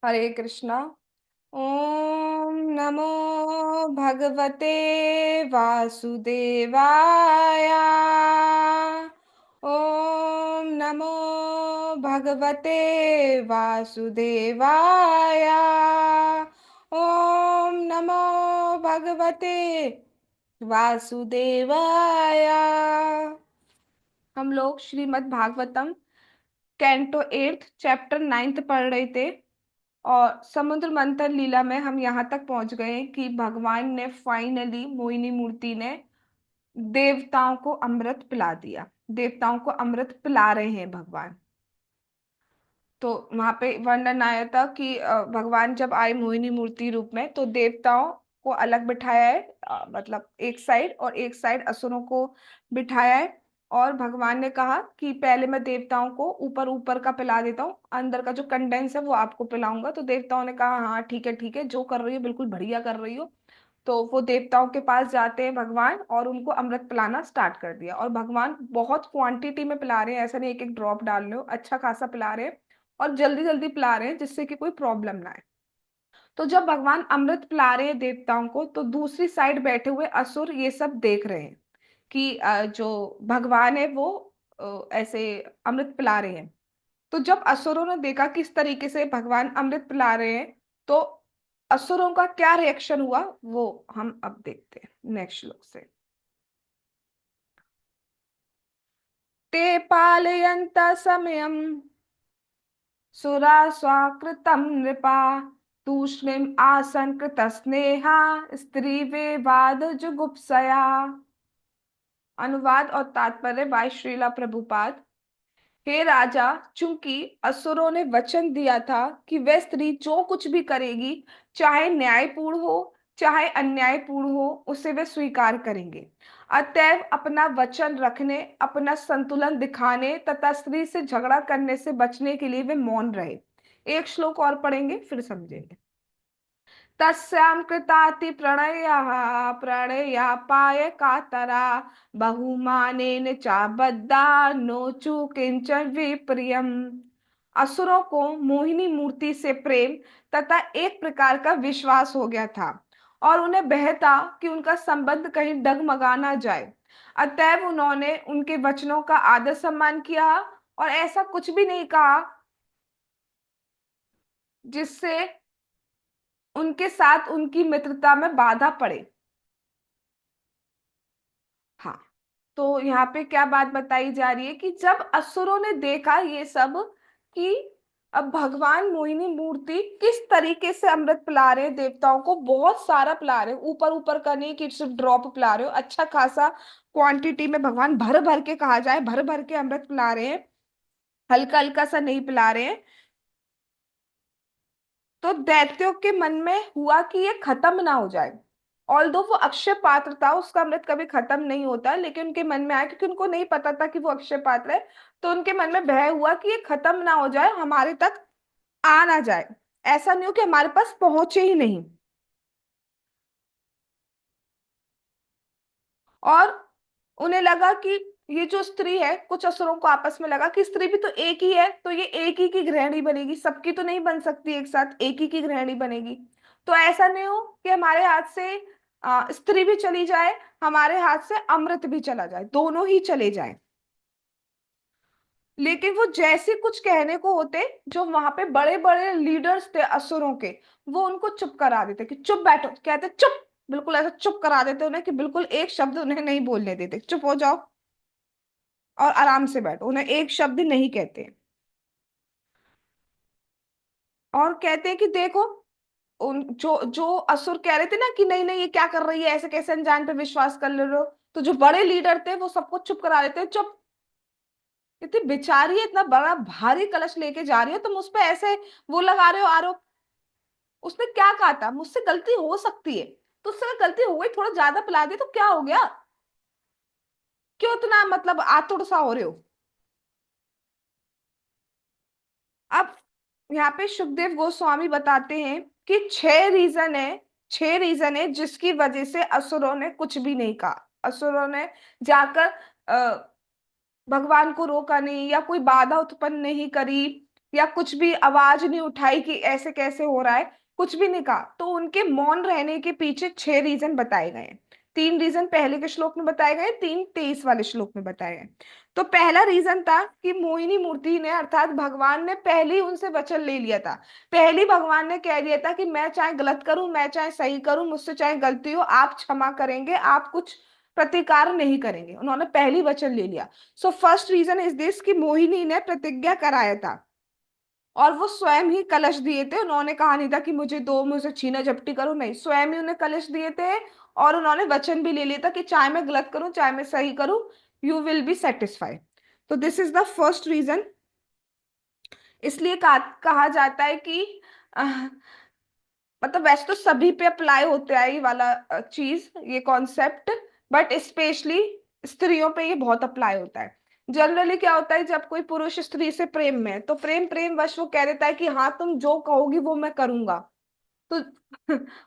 हरे कृष्णा। ओम नमो भगवते वासुदेवाय। ओम नमो भगवते वासुदेवाय। ओम नमो भगवते वासुदेवाय। हम लोग श्रीमद् भागवतम कैंटो 8 चैप्टर 9 पढ़ रहे थे। और समुद्र मंथन लीला में हम यहाँ तक पहुंच गए कि भगवान ने फाइनली मोहिनी मूर्ति ने देवताओं को अमृत पिला दिया। देवताओं को अमृत पिला रहे हैं भगवान। तो वहां पे वर्णन आया था कि भगवान जब आए मोहिनी मूर्ति रूप में तो देवताओं को अलग बिठाया है, मतलब एक साइड, और एक साइड असुरों को बिठाया है। और भगवान ने कहा कि पहले मैं देवताओं को ऊपर ऊपर का पिला देता हूँ, अंदर का जो कंडेंस है वो आपको पिलाऊंगा। तो देवताओं ने कहा हाँ ठीक है ठीक है, जो कर रही हो बिल्कुल बढ़िया कर रही हो। तो वो देवताओं के पास जाते हैं भगवान और उनको अमृत पिलाना स्टार्ट कर दिया। और भगवान बहुत क्वांटिटी में पिला रहे हैं, ऐसा नहीं एक एक ड्रॉप डाल रहे हो, अच्छा खासा पिला रहे हैं। और जल्दी जल्दी पिला रहे हैं जिससे कि कोई प्रॉब्लम ना आए। तो जब भगवान अमृत पिला रहे हैं देवताओं को तो दूसरी साइड बैठे हुए असुर ये सब देख रहे हैं कि जो भगवान है वो ऐसे अमृत पिला रहे हैं। तो जब असुरों ने देखा किस तरीके से भगवान अमृत पिला रहे हैं तो असुरों का क्या रिएक्शन हुआ वो हम अब देखते हैं नेक्स्ट श्लोक से। ते पालयन्त समयम् सुरा स्वाकृतं नृपा तूष्णीम आसन कृतस्नेहा स्त्री विवाद जुगुप्सया। अनुवाद और तात्पर्य बाय श्रीला प्रभुपाद। हे राजा, चूंकि असुरों ने वचन दिया था कि वह स्त्री जो कुछ भी करेगी, चाहे न्यायपूर्ण हो चाहे अन्यायपूर्ण हो, उसे वे स्वीकार करेंगे। अतएव अपना वचन रखने, अपना संतुलन दिखाने तथा स्त्री से झगड़ा करने से बचने के लिए वे मौन रहे। एक श्लोक और पढ़ेंगे फिर समझेंगे। तस्यां कृताति प्रणयः प्रणयापाय कातरा बहुमानेन चाबद्धा नोचु किंचन विप्रियम। असुरों को मोहिनी मूर्ति से प्रेम तथा एक प्रकार का विश्वास हो गया था और उन्हें भय था कि उनका संबंध कहीं डगमगा ना जाए। अतएव उन्होंने उनके वचनों का आदर सम्मान किया और ऐसा कुछ भी नहीं कहा जिससे उनके साथ उनकी मित्रता में बाधा पड़े। हाँ। तो यहाँ पे क्या बात बताई जा रही है कि जब असुरों ने देखा ये सब कि अब भगवान मोहिनी मूर्ति किस तरीके से अमृत पिला रहे हैं देवताओं को, बहुत सारा पिला रहे हो, ऊपर ऊपर का नहीं कि सिर्फ ड्रॉप पिला रहे हो, अच्छा खासा क्वांटिटी में भगवान भर भर के, कहा जाए भर भर के अमृत पिला रहे हैं, हल्का हल्का सा नहीं पिला रहे हैं। तो दैत्यों के मन में हुआ कि ये खत्म ना हो जाए। ऑल्दो वो अक्षय पात्र था, उसका अमृत कभी खत्म नहीं होता, लेकिन उनके मन में आया क्योंकि उनको नहीं पता था कि वो अक्षय पात्र है। तो उनके मन में भय हुआ कि ये खत्म ना हो जाए, हमारे तक आ ना जाए, ऐसा नहीं हो कि हमारे पास पहुंचे ही नहीं। और उन्हें लगा कि ये जो स्त्री है, कुछ असुरों को आपस में लगा कि स्त्री भी तो एक ही है, तो ये एक ही की गृहिणी बनेगी, सबकी तो नहीं बन सकती एक साथ, एक ही की गृहिणी बनेगी। तो ऐसा नहीं हो कि हमारे हाथ से स्त्री भी चली जाए, हमारे हाथ से अमृत भी चला जाए, दोनों ही चले जाए। लेकिन वो जैसे कुछ कहने को होते, जो वहां पे बड़े बड़े लीडर्स थे असुरों के, वो उनको चुप करा देते कि चुप बैठो, कहते चुप, बिल्कुल ऐसा चुप करा देते उन्हें कि बिल्कुल एक शब्द उन्हें नहीं बोलने देते, चुप हो जाओ और आराम से बैठो, उन्हें एक शब्द नहीं कहते। और कहते हैं कि देखो, उन जो जो असुर कह रहे थे ना कि नहीं नहीं ये क्या कर रही है, ऐसे कैसे अनजान पे विश्वास कर ले रहे हो, तो जो बड़े लीडर थे वो सबको चुप करा देते हैं, चुप, इतनी बेचारी है, इतना बड़ा भारी कलश लेके जा रही हो तुम, उस पे ऐसे वो लगा रहे हो आरोप। उसने क्या कहा था, मुझसे गलती हो सकती है, तो उससे गलती हो गई, थोड़ा ज्यादा पिला दी तो क्या हो गया, क्यों इतना मतलब आतुर सा हो रहे हो। अब यहाँ पे सुखदेव गोस्वामी बताते हैं कि 6 रीजन है, 6 रीजन है जिसकी वजह से असुरों ने कुछ भी नहीं कहा। असुरों ने जाकर भगवान को रोका नहीं या कोई बाधा उत्पन्न नहीं करी या कुछ भी आवाज नहीं उठाई कि ऐसे कैसे हो रहा है, कुछ भी नहीं कहा। तो उनके मौन रहने के पीछे 6 रीजन बताए गए हैं। 3 रीजन पहले के श्लोक में बताए गए, 3 23 वाले श्लोक में बताए गए। तो पहला रीजन था कि मोहिनी मूर्ति ने अर्थात भगवान ने पहले ही उनसे वचन ले लिया था। पहले भगवान ने कह दिया था कि मैं चाहे गलत करूं, मैं चाहे सही करूं, मुझसे चाहे गलती हो, आप क्षमा करेंगे, आप कुछ प्रतिकार नहीं करेंगे, उन्होंने पहली वचन ले लिया। So first reason is this कि मोहिनी ने प्रतिज्ञा कराया था, और वो स्वयं ही कलश दिए थे। उन्होंने कहा नहीं था कि मुझे दो, मुझे छीना झपटी करो, नहीं, स्वयं ही उन्हें कलश दिए थे। और उन्होंने वचन भी ले लिया था कि चाहे मैं गलत करूं चाहे मैं सही करूं, यू विल बी सेटिस्फाइड। तो this is the first reason. इसलिए कहा जाता है कि मतलब वैसे तो सभी पे अप्लाई होता है ये वाला चीज, ये कॉन्सेप्ट, बट स्पेशली स्त्रियों पे ये बहुत अप्लाई होता है। जनरली क्या होता है, जब कोई पुरुष स्त्री से प्रेम में है तो प्रेम प्रेम वश वो कह देता है कि हाँ तुम जो कहोगी वो मैं करूंगा। तो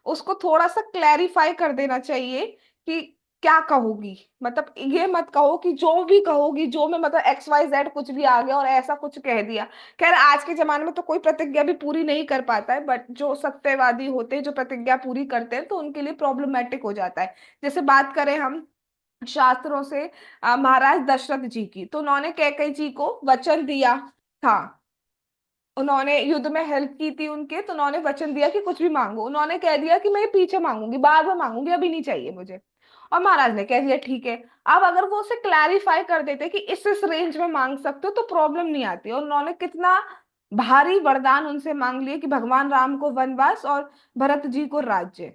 उसको थोड़ा सा क्लैरिफाई कर देना चाहिए कि क्या कहोगी, मतलब ये मत कहो कि जो भी कहोगी, जो मैं मतलब XYZ कुछ भी आ गया और ऐसा कुछ कह दिया। खैर आज के जमाने में तो कोई प्रतिज्ञा भी पूरी नहीं कर पाता है, बट जो सत्यवादी होते हैं, जो प्रतिज्ञा पूरी करते हैं, तो उनके लिए प्रॉब्लमेटिक हो जाता है। जैसे बात करें हम शास्त्रों से, महाराज दशरथ जी की, तो उन्होंने कैकेयी जी को वचन दिया था। उन्होंने युद्ध में हेल्प की थी उनके, तो उन्होंने वचन दिया कि कुछ भी मांगो। उन्होंने कह दिया कि मैं ये पीछे मांगूंगी, बाद में मांगूंगी, अभी नहीं चाहिए मुझे। और महाराज ने कह दिया ठीक है। अब अगर वो उसे क्लैरिफाई कर देते कि इस रेंज में मांग सकते हो तो प्रॉब्लम नहीं आती। और उन्होंने कितना भारी वरदान उनसे मांग लिए कि भगवान राम को वनवास और भरत जी को राज्य।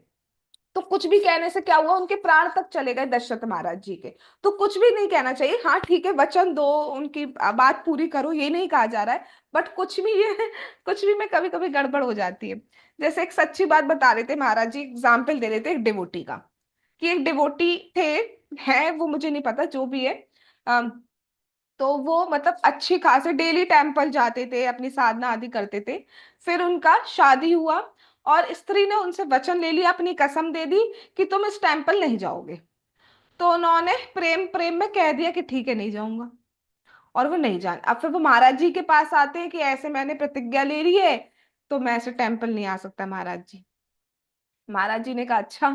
तो कुछ भी कहने से क्या हुआ, उनके प्राण तक चले गए दशरथ महाराज जी के। तो कुछ भी नहीं कहना चाहिए, हाँ ठीक है वचन दो, उनकी बात पूरी करो, ये नहीं कहा जा रहा है। बट कुछ भी ये कुछ भी में कभी कभी गड़बड़ हो जाती है। जैसे एक सच्ची बात बता रहे थे महाराज जी, एग्जाम्पल दे रहे थे एक डिवोटी का, कि एक डिवोटी थे, है वो मुझे नहीं पता, जो भी है। तो वो मतलब अच्छी खासे डेली टेम्पल जाते थे, अपनी साधना आदि करते थे। फिर उनका शादी हुआ, और स्त्री ने उनसे वचन ले लिया, अपनी कसम दे दी कि तुम इस टेम्पल नहीं जाओगे। तो उन्होंने प्रेम प्रेम में कह दिया कि ठीक है नहीं जाऊंगा, और वो नहीं जान। अब फिर वो महाराज जी के पास आते हैं कि ऐसे मैंने प्रतिज्ञा ले ली है, तो मैं ऐसे टेम्पल नहीं आ सकता महाराज जी। महाराज जी ने कहा अच्छा,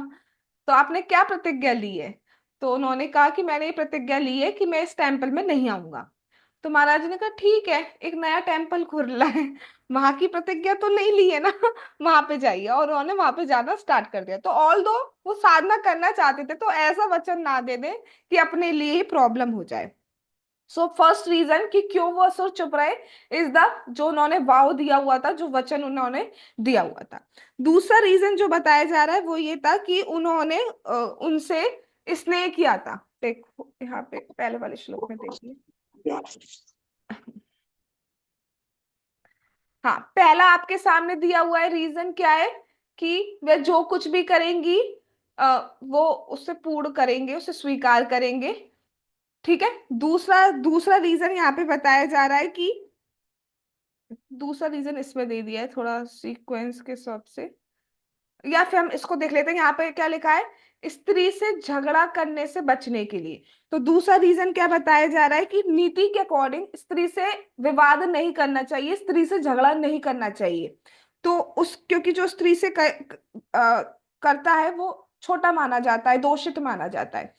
तो आपने क्या प्रतिज्ञा ली है? तो उन्होंने कहा कि मैंने ये प्रतिज्ञा ली है कि मैं इस टेम्पल में नहीं आऊंगा। तो महाराज ने कहा ठीक है, एक नया टेम्पल खुल रहा है, वहां की प्रतिज्ञा तो नहीं ली है ना, वहां पे जाइए। और उन्होंने वहां पे जाना स्टार्ट कर दिया। तो ऑल दो वो साधना करना चाहते थे, तो ऐसा वचन ना दे दें कि अपने लिए ही प्रॉब्लम हो जाए। सो फर्स्ट रीजन कि क्यों वो असुर चुप रहे, इज द जो उन्होंने वाव दिया हुआ था, जो वचन उन्होंने दिया हुआ था। दूसरा रीजन जो बताया जा रहा है वो ये था कि उन्होंने उनसे स्नेह किया था। देखो यहाँ पे पहले वाले श्लोक में देखिए। हाँ, पहला आपके सामने दिया हुआ है, रीजन क्या है कि वे जो कुछ भी करेंगी वो उससे पूर्ण करेंगे, उसे स्वीकार करेंगे। ठीक है। दूसरा दूसरा रीजन यहाँ पे बताया जा रहा है कि दूसरा रीजन इसमें दे दिया है थोड़ा सीक्वेंस के हिसाब से, या फिर हम इसको देख लेते हैं। यहाँ पे क्या लिखा है, स्त्री से झगड़ा करने से बचने के लिए। तो दूसरा रीजन क्या बताया जा रहा है कि नीति के अकॉर्डिंग स्त्री से विवाद नहीं करना चाहिए, स्त्री से झगड़ा नहीं करना चाहिए। तो उस क्योंकि जो स्त्री से करता है वो छोटा माना जाता है, दूषित माना जाता है।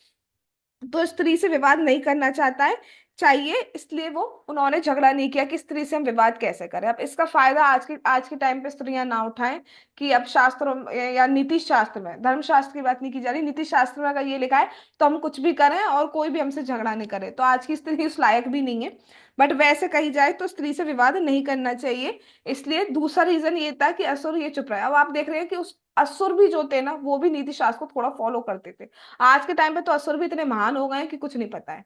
तो स्त्री से विवाद नहीं करना चाहता है, चाहिए, इसलिए वो उन्होंने झगड़ा नहीं किया कि स्त्री से हम विवाद कैसे करें। अब इसका फायदा आज के टाइम पे स्त्रियां ना उठाएं कि अब शास्त्रों या नीति शास्त्र में, धर्म शास्त्र की बात नहीं की जा रही, नीति शास्त्र में अगर ये लिखा है तो हम कुछ भी करें और कोई भी हमसे झगड़ा नहीं करे, तो आज की स्त्री उस लायक भी नहीं है। बट वैसे कही जाए तो स्त्री से विवाद नहीं करना चाहिए। इसलिए दूसरा रीजन ये था कि असुर ये चुप रहा है। अब आप देख रहे हैं कि उस असुर भी जो थे ना, वो भी नीति शास्त्र को थोड़ा फॉलो करते थे। आज के टाइम पे तो असुर भी इतने महान हो गए हैं कि कुछ नहीं पता है।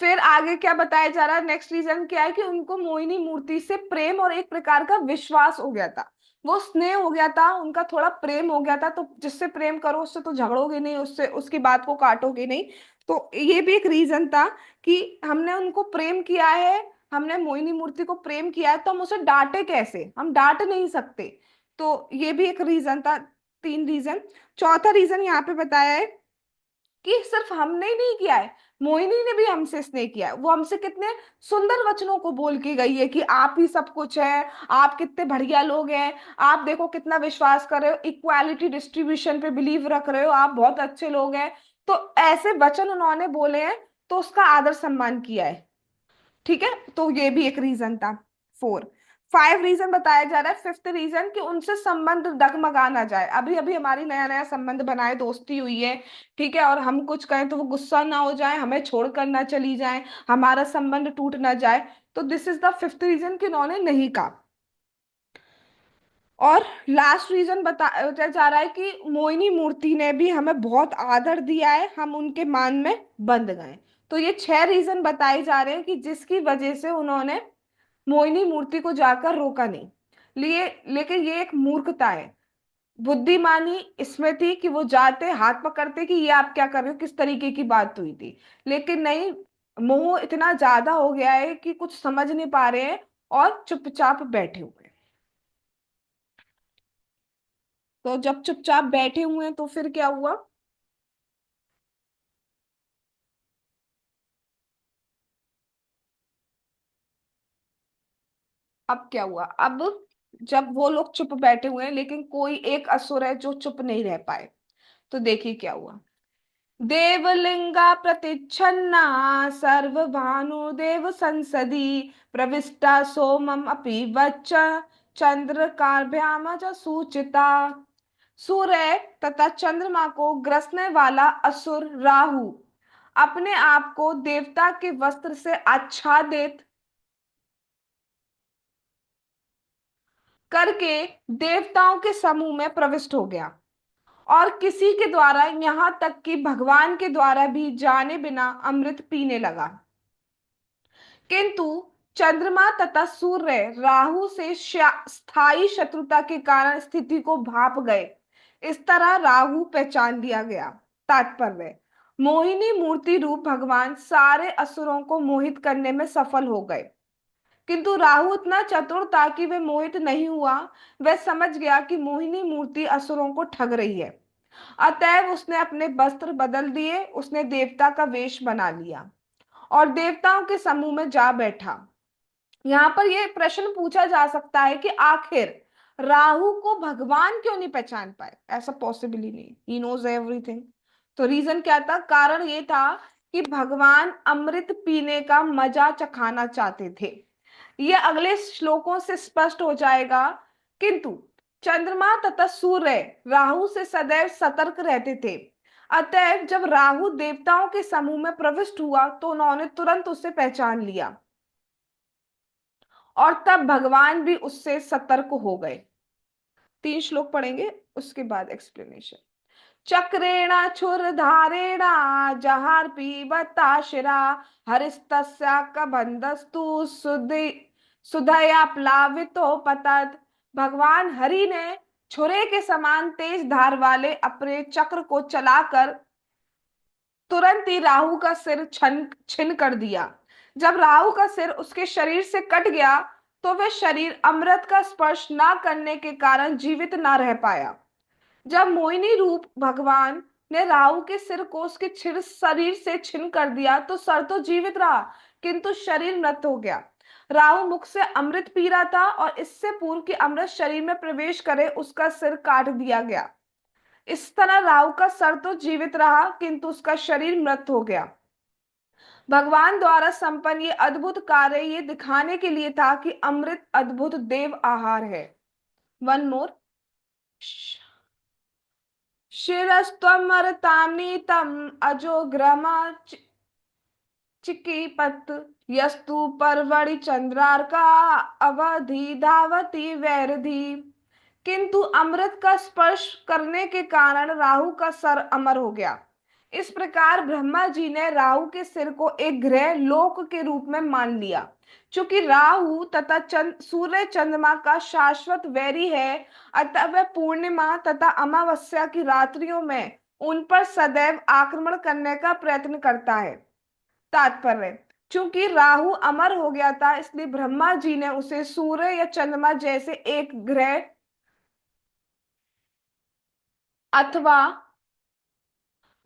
फिर आगे क्या बताया जा रहा है, नेक्स्ट रीजन क्या है कि उनको मोहिनी मूर्ति से प्रेम और एक प्रकार का विश्वास हो गया था, वो स्नेह हो गया था, उनका थोड़ा प्रेम हो गया था। तो जिससे प्रेम करो उससे तो झगड़ोगे नहीं, उससे उसकी बात को काटोगे नहीं। तो ये भी एक रीजन था कि हमने उनको प्रेम किया है, हमने मोहिनी मूर्ति को प्रेम किया है, तो हम उसे डांटे कैसे, हम डांट नहीं सकते। तो ये भी एक रीजन था। 3 रीजन। चौथा रीजन यहाँ पे बताया है कि सिर्फ हमने ही नहीं किया है, मोहिनी ने भी हमसे स्नेह किया है। वो हमसे कितने सुंदर वचनों को बोल के गई है कि आप ही सब कुछ है, आप कितने बढ़िया लोग हैं, आप देखो कितना विश्वास कर रहे हो, इक्वालिटी डिस्ट्रीब्यूशन पे बिलीव रख रहे हो, आप बहुत अच्छे लोग हैं। तो ऐसे वचन उन्होंने बोले हैं, तो उसका आदर सम्मान किया है। ठीक है, तो ये भी एक रीजन था। 4, 5 रीजन बताया जा रहा है। फिफ्थ रीजन कि उनसे संबंध डगमगा ना जाए। अभी अभी हमारी नया नया संबंध बनाए, दोस्ती हुई है, ठीक है, और हम कुछ कहें तो वो गुस्सा ना हो जाए, हमें छोड़कर ना चली जाए, हमारा संबंध टूट ना जाए। तो this is the fifth reason कि उन्होंने नहीं कहा। और लास्ट रीजन बताया जा रहा है कि मोहिनी मूर्ति ने भी हमें बहुत आदर दिया है, हम उनके मान में बंध गए। तो ये 6 रीजन बताए जा रहे हैं कि जिसकी वजह से उन्होंने मोहिनी मूर्ति को जाकर रोका नहीं लिए। लेकिन ये एक मूर्खता है। बुद्धिमानी इसमें थी कि वो जाते, हाथ पकड़ते कि ये आप क्या कर रहे हो, किस तरीके की बात हुई थी। लेकिन नहीं, मोह इतना ज्यादा हो गया है कि कुछ समझ नहीं पा रहे हैं और चुपचाप बैठे हुए हैं। तो जब चुपचाप बैठे हुए हैं तो फिर क्या हुआ? अब क्या हुआ? अब जब वो लोग चुप बैठे हुए हैं, लेकिन कोई एक असुर है जो चुप नहीं रह पाए। तो देखिए क्या हुआ। देवलिंगा प्रतिच्छन्ना सर्वभानुदेव संसदि प्रविष्टा सोमम अपि वच्च चंद्रकाभ्याम च सूचिता। सूर्य तथा चंद्रमा को ग्रसने वाला असुर राहु अपने आप को देवता के वस्त्र से आच्छादित करके देवताओं के समूह में प्रविष्ट हो गया, और किसी के द्वारा, यहां तक कि भगवान के द्वारा भी जाने बिना अमृत पीने लगा। किंतु चंद्रमा तथा सूर्य राहु से स्थायी शत्रुता के कारण स्थिति को भाप गए। इस तरह राहु पहचान लिया गया। तात्पर्य, मोहिनी मूर्ति रूप भगवान सारे असुरों को मोहित करने में सफल हो गए, किंतु राहु इतना चतुर था कि वह मोहित नहीं हुआ। वह समझ गया कि मोहिनी मूर्ति असुरों को ठग रही है। अतएव उसने अपने वस्त्र बदल दिए, उसने देवता का वेश बना लिया और देवताओं के समूह में जा बैठा। यहाँ पर यह प्रश्न पूछा जा सकता है कि आखिर राहु को भगवान क्यों नहीं पहचान पाए? ऐसा पॉसिबल ही नहीं, ही नोज एवरीथिंग। तो रीजन क्या था? कारण ये था कि भगवान अमृत पीने का मजा चखाना चाहते थे। ये अगले श्लोकों से स्पष्ट हो जाएगा। किंतु चंद्रमा तथा सूर्य राहु से सदैव सतर्क रहते थे। अतएव जब राहु देवताओं के समूह में प्रविष्ट हुआ तो उन्होंने तुरंत उसे पहचान लिया, और तब भगवान भी उससे सतर्क हो गए। 3 श्लोक पढ़ेंगे, उसके बाद एक्सप्लेनेशन। चक्रेण क्षुरधारेण जहार पीबताशिरा हरिस्तस्या कबंधस्तु सुधया प्लावितो पतत। भगवान हरि ने छुरे के समान तेज धार वाले अपने चक्र को चलाकर तुरंत ही राहु का सिर छन छिन कर दिया। जब राहु का सिर उसके शरीर से कट गया तो वह शरीर अमृत का स्पर्श ना करने के कारण जीवित ना रह पाया। जब मोहिनी रूप भगवान ने राहु के सिर को उसके छिर शरीर से छिन कर दिया तो सर तो जीवित रहा, किंतु शरीर मृत हो गया। राहु मुख से अमृत पी रहा था और इससे पूर्व कि अमृत शरीर में प्रवेश करे उसका सिर काट दिया गया। इस तरह राहु का सर तो जीवित रहा, किंतु उसका शरीर मृत हो गया। भगवान द्वारा संपन्न ये अद्भुत कार्य ये दिखाने के लिए था कि अमृत अद्भुत देव आहार है। One more. शिरस्त्वमर्ताम्नीतम् अजोग्रमा चिकीपत यस्तु परवड़ि चंद्रार्का अवधि धावती वैरधि। किंतु अमृत का स्पर्श करने के कारण राहु का सर अमर हो गया। इस प्रकार ब्रह्मा जी ने राहु के सिर को एक ग्रह लोक के रूप में मान लिया। चूंकि राहु तथा सूर्य चंद्रमा का शाश्वत वैरी है, अतः वह पूर्णिमा तथा अमावस्या की रात्रियों में उन पर सदैव आक्रमण करने का प्रयत्न करता है। तात्पर्य, चूंकि राहु अमर हो गया था इसलिए ब्रह्मा जी ने उसे सूर्य या चंद्रमा जैसे एक ग्रह अथवा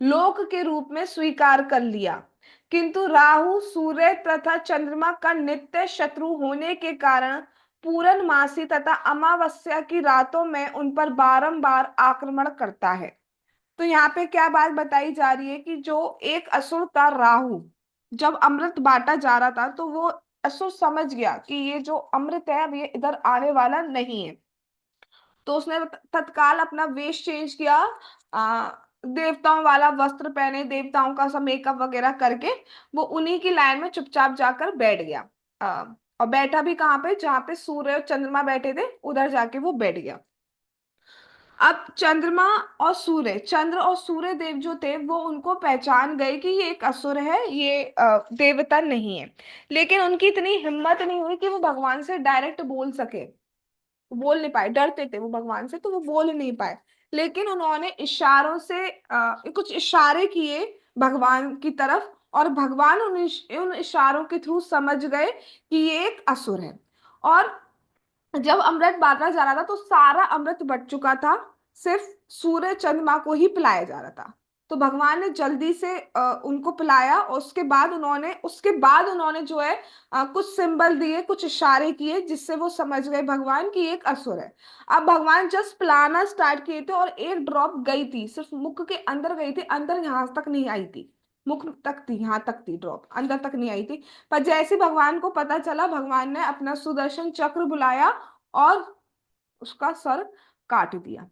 लोक के रूप में स्वीकार कर लिया। किंतु राहु सूर्य तथा चंद्रमा का नित्य शत्रु होने के कारण पूर्णमासी तथा अमावस्या की रातों में उन पर बारंबार आक्रमण करता है। तो यहाँ पे क्या बात बताई जा रही है कि जो एक असुर था राहु, जब अमृत बांटा जा रहा था तो वो असुर समझ गया कि ये जो अमृत है अब ये इधर आने वाला नहीं है। तो उसने तत्काल अपना वेश चेंज किया, आ, देवताओं वाला वस्त्र पहने, देवताओं का सब मेकअप वगैरह करके वो उन्हीं की लाइन में चुपचाप जाकर बैठ गया। आ, और बैठा भी कहाँ पे, जहाँ पे सूर्य और चंद्रमा बैठे थे उधर जाके वो बैठ गया। अब चंद्रमा और सूर्य, चंद्र और सूर्य देव जो थे वो उनको पहचान गए कि ये एक असुर है, ये देवता नहीं है। लेकिन उनकी इतनी हिम्मत नहीं हुई कि वो भगवान से डायरेक्ट बोल सके। बोल नहीं पाए, डरते थे वो भगवान से, तो वो बोल नहीं पाए। लेकिन उन्होंने इशारों से कुछ इशारे किए भगवान की तरफ, और भगवान उन इशारों के थ्रू समझ गए कि ये एक असुर है। और जब अमृत बांटा जा रहा था तो सारा अमृत बट चुका था, सिर्फ सूर्य चंद्रमा को ही पिलाया जा रहा था। तो भगवान ने जल्दी से उनको पिलाया, और उसके बाद उन्होंने जो है कुछ सिंबल दिए, कुछ इशारे किए, जिससे वो समझ गए भगवान की एक असुर है। अब भगवान जस्ट पिलाना स्टार्ट किए थे और एक ड्रॉप गई थी, सिर्फ मुख के अंदर गई थी, अंदर यहाँ तक नहीं आई थी। मुख तक थी, यहाँ तक थी ड्रॉप, अंदर तक नहीं आई थी। पर जैसे भगवान को पता चला, भगवान ने अपना सुदर्शन चक्र बुलाया और उसका सर काट दिया।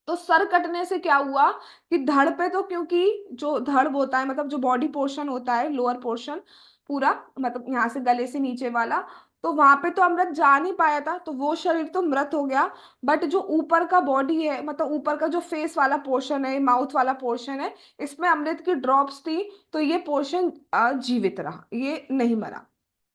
तो सर कटने से क्या हुआ कि धड़ पे, तो क्योंकि जो धड़ होता है मतलब जो बॉडी पोर्शन होता है, लोअर पोर्शन पूरा, मतलब यहाँ से गले से नीचे वाला, तो वहां पे तो अमृत जा नहीं पाया था, तो वो शरीर तो मृत हो गया। बट जो ऊपर का बॉडी है, मतलब ऊपर का जो फेस वाला पोर्शन है, माउथ वाला पोर्शन है, इसमें अमृत की ड्रॉप्स थी, तो ये पोर्शन जीवित रहा, ये नहीं मरा।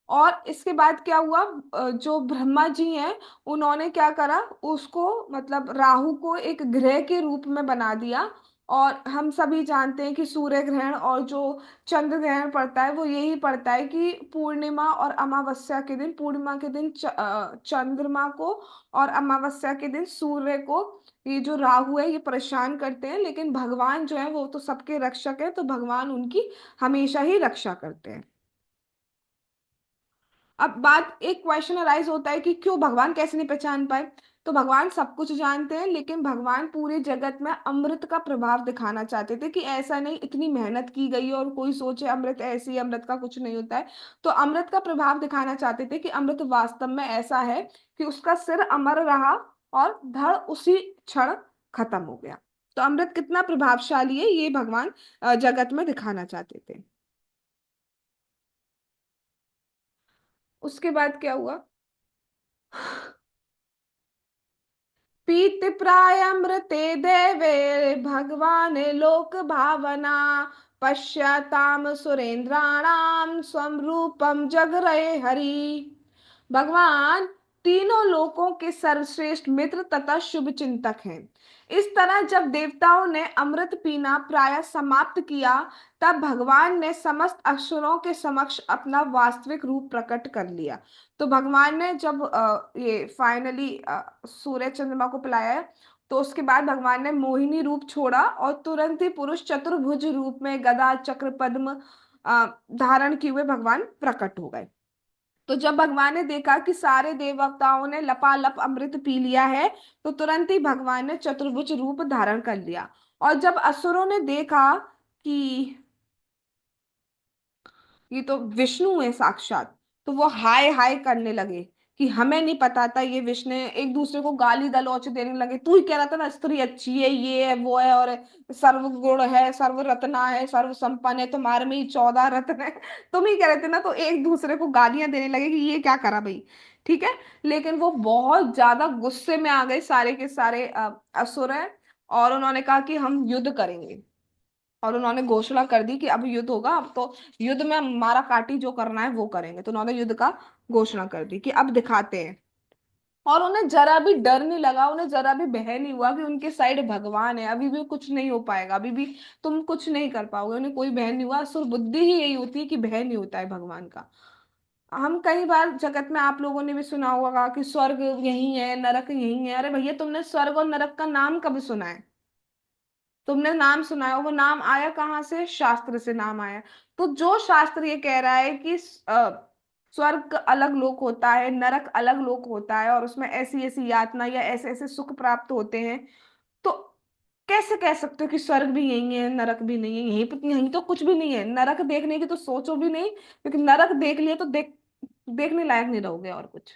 और इसके बाद क्या हुआ, जो ब्रह्मा जी हैं उन्होंने क्या करा, उसको मतलब राहु को एक ग्रह के रूप में बना दिया। और हम सभी जानते हैं कि सूर्य ग्रहण और जो चंद्र ग्रहण पड़ता है वो यही पड़ता है कि पूर्णिमा और अमावस्या के दिन, पूर्णिमा के दिन चंद्रमा को, और अमावस्या के दिन सूर्य को ये जो राहु है ये परेशान करते हैं। लेकिन भगवान जो है वो तो सबके रक्षक है, तो भगवान उनकी हमेशा ही रक्षा करते हैं। अब बात, एक क्वेश्चन अराइज होता है कि क्यों भगवान कैसे नहीं पहचान पाए। तो भगवान सब कुछ जानते हैं, लेकिन भगवान पूरे जगत में अमृत का प्रभाव दिखाना चाहते थे कि ऐसा नहीं, इतनी मेहनत की गई है और कोई सोचे अमृत ऐसी, अमृत का कुछ नहीं होता है। तो अमृत का प्रभाव दिखाना चाहते थे कि अमृत वास्तव में ऐसा है कि उसका सिर अमर रहा और धड़ उसी क्षण खत्म हो गया। तो अमृत कितना प्रभावशाली है ये भगवान जगत में दिखाना चाहते थे। उसके बाद क्या हुआ, पीतप्रायमृते देवे भगवान लोक भावना पश्यताम सुरेंद्राणाम स्वम रूपम जगरय हरि। भगवान तीनों लोकों के सर्वश्रेष्ठ मित्र तथा शुभ चिंतक हैं। इस तरह जब देवताओं ने अमृत पीना प्राय समाप्त किया, तब भगवान ने समस्त असुरों के समक्ष अपना वास्तविक रूप प्रकट कर लिया। तो भगवान ने जब ये फाइनली सूर्य चंद्रमा को पिलाया है, तो उसके बाद भगवान ने मोहिनी रूप छोड़ा और तुरंत ही पुरुष चतुर्भुज रूप में गदा चक्र पद्म धारण किए हुए भगवान प्रकट हो गए। तो जब भगवान ने देखा कि सारे देवताओं ने लपालप अमृत पी लिया है, तो तुरंत ही भगवान ने चतुर्भुज रूप धारण कर लिया। और जब असुरों ने देखा कि ये तो विष्णु है साक्षात, तो वो हाय हाय करने लगे कि हमें नहीं पता था ये विष्णु है। एक दूसरे को गाली गलौच देने लगे, तू ही कह रहा था ना स्त्री अच्छी है, ये है वो है, और सर्व गुण है, सर्व रत्ना है, सर्व संपन्न है, तुम्हारे में ही 14 रत्न है। तुम ही कह रहे थे ना, तो एक दूसरे को गालियां देने लगे कि ये क्या करा भाई। ठीक है। लेकिन वो बहुत ज्यादा गुस्से में आ गए, सारे के सारे असुर हैं, और उन्होंने कहा कि हम युद्ध करेंगे। और उन्होंने घोषणा कर दी कि अब युद्ध होगा, अब तो युद्ध में मारा काटी जो करना है वो करेंगे। तो उन्होंने युद्ध का घोषणा कर दी कि अब दिखाते हैं। और उन्हें जरा भी डर नहीं लगा, उन्हें जरा भी भय नहीं हुआ कि उनके साइड भगवान है, अभी भी कुछ नहीं हो पाएगा, अभी भी तुम कुछ नहीं कर पाओगे। उन्हें कोई भय नहीं हुआ। असुर बुद्धि ही यही होती है कि भय नहीं होता है भगवान का। हम कई बार जगत में, आप लोगों ने भी सुना होगा कि स्वर्ग यही है, नरक यही है। अरे भैया, तुमने स्वर्ग और नरक का नाम कब सुना है? तुमने नाम सुना है, वो नाम आया कहाँ से? शास्त्र से नाम आया। तो जो शास्त्र ये कह रहा है कि स्वर्ग अलग लोक होता है, नरक अलग लोक होता है, और उसमें ऐसी ऐसी यातना या ऐसे ऐसे सुख प्राप्त होते हैं, तो कैसे कह सकते हो कि स्वर्ग भी यही है, नरक भी नहीं है? यहीं पर, यहीं तो कुछ भी नहीं है। नरक देखने की तो सोचो भी नहीं, क्योंकि नरक देख लिए तो देखने लायक नहीं रहोगे और कुछ।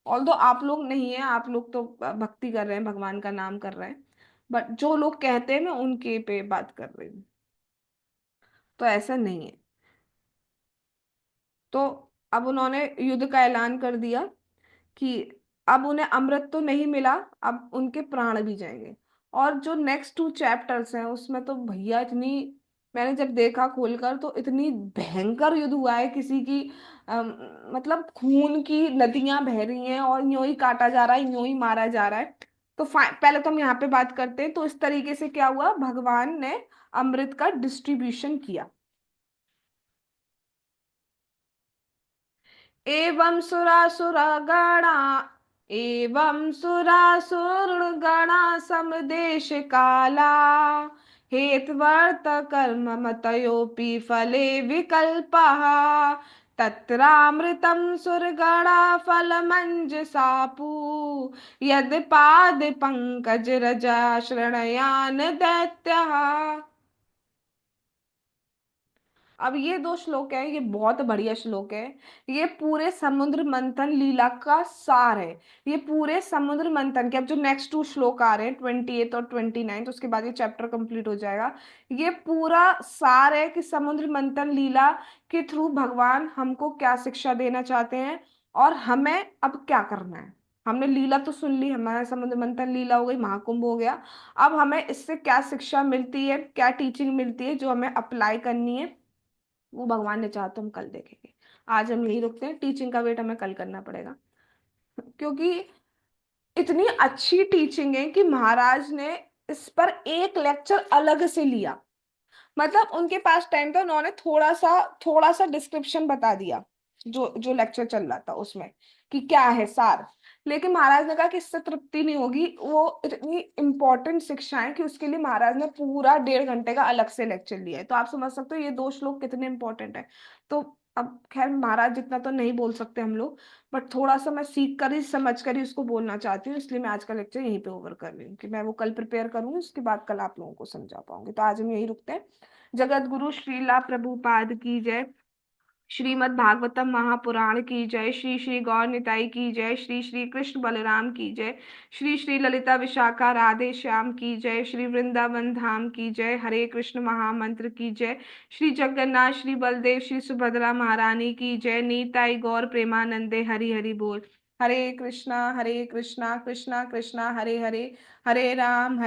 ऑल्दो आप लोग नहीं है, आप लोग तो भक्ति कर रहे हैं, भगवान का नाम कर रहे हैं, बट जो लोग कहते हैं मैं उनके पे बात कर रही हूँ। तो ऐसा नहीं है। तो अब उन्होंने युद्ध का ऐलान कर दिया कि अब उन्हें अमृत तो नहीं मिला, अब उनके प्राण भी जाएंगे। और जो नेक्स्ट 2 चैप्टर्स हैं उसमें तो भैया इतनी, मैंने जब देखा खोलकर तो इतनी भयंकर युद्ध हुआ है, किसी की मतलब खून की नदियां बह रही हैं, और यूं ही काटा जा रहा है, यूं ही मारा जा रहा है। तो पहले तो हम यहाँ पे बात करते हैं, तो इस तरीके से क्या हुआ, भगवान ने अमृत का डिस्ट्रीब्यूशन किया। एवं सुरासुरगणा एवं सुरासुरगणा समदेश काला हेतवर्त कर्म मतयोपि फले विकल्पः तत्रामृतं सुरगणा फलमञ्जसापु यद् पंकजरजा शृणयान दैत्यः। अब ये 2 श्लोक है, ये बहुत बढ़िया श्लोक है। ये पूरे समुद्र मंथन लीला का सार है। ये पूरे समुद्र मंथन के, अब जो नेक्स्ट 2 श्लोक आ रहे हैं 28 और 29, तो उसके बाद ये चैप्टर कंप्लीट हो जाएगा। ये पूरा सार है कि समुद्र मंथन लीला के थ्रू भगवान हमको क्या शिक्षा देना चाहते हैं, और हमें अब क्या करना है। हमने लीला तो सुन ली, हमारा समुद्र मंथन लीला हो गई, महाकुंभ हो गया। अब हमें इससे क्या शिक्षा मिलती है, क्या टीचिंग मिलती है जो हमें अप्लाई करनी है, वो भगवान ने चाहा तो हम कल देखेंगे। आज हम यही रुकते हैं, टीचिंग का वेट हमें कल करना पड़ेगा, क्योंकि इतनी अच्छी टीचिंग है कि महाराज ने इस पर एक लेक्चर अलग से लिया। मतलब उनके पास टाइम था, उन्होंने थोड़ा सा डिस्क्रिप्शन बता दिया, जो जो लेक्चर चल रहा था उसमें, कि क्या है सार। लेकिन महाराज ने कहा कि इससे तृप्ति नहीं होगी, वो इतनी इंपॉर्टेंट शिक्षा है कि उसके लिए महाराज ने पूरा 1.5 घंटे का अलग से लेक्चर लिया है। तो आप समझ सकते हो ये 2 श्लोक कितने इंपॉर्टेंट है। तो अब खैर महाराज जितना तो नहीं बोल सकते हम लोग, बट थोड़ा सा मैं सीख कर ही समझ कर ही उसको बोलना चाहती हूँ, इसलिए मैं आज का लेक्चर यहीं पे ओवर कर रही हूँ, कि मैं वो कल प्रिपेयर करूंगी, उसके बाद कल आप लोगों को समझा पाऊंगी। तो आज हम यही रुकते हैं। जगत गुरु श्रीला प्रभुपाद की जय। श्रीमद् भागवतम महापुराण की जय। श्री श्री गौर निताई की जय। श्री श्री कृष्ण बलराम की जय। श्री श्री ललिता विशाखा राधे श्याम की जय। श्री वृंदावन धाम की जय। हरे कृष्ण महामंत्र की जय। श्री जगन्नाथ श्री बलदेव श्री सुभद्रा महारानी की जय। नीताई गौर प्रेमानंदे हरि हरि बोल। हरे कृष्णा कृष्णा कृष्णा हरे हरे, हरे राम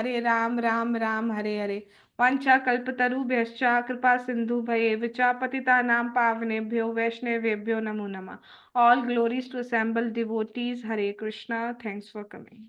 राम राम हरे हरे। वाञ्छाकल्पतरुभ्यश्च कृपा सिन्धुभयेव च पतितानां पावनेभ्यो वैष्णवेभ्यो नमो नमः। All glories to assembled devotees. Hare Krishna. Thanks for coming.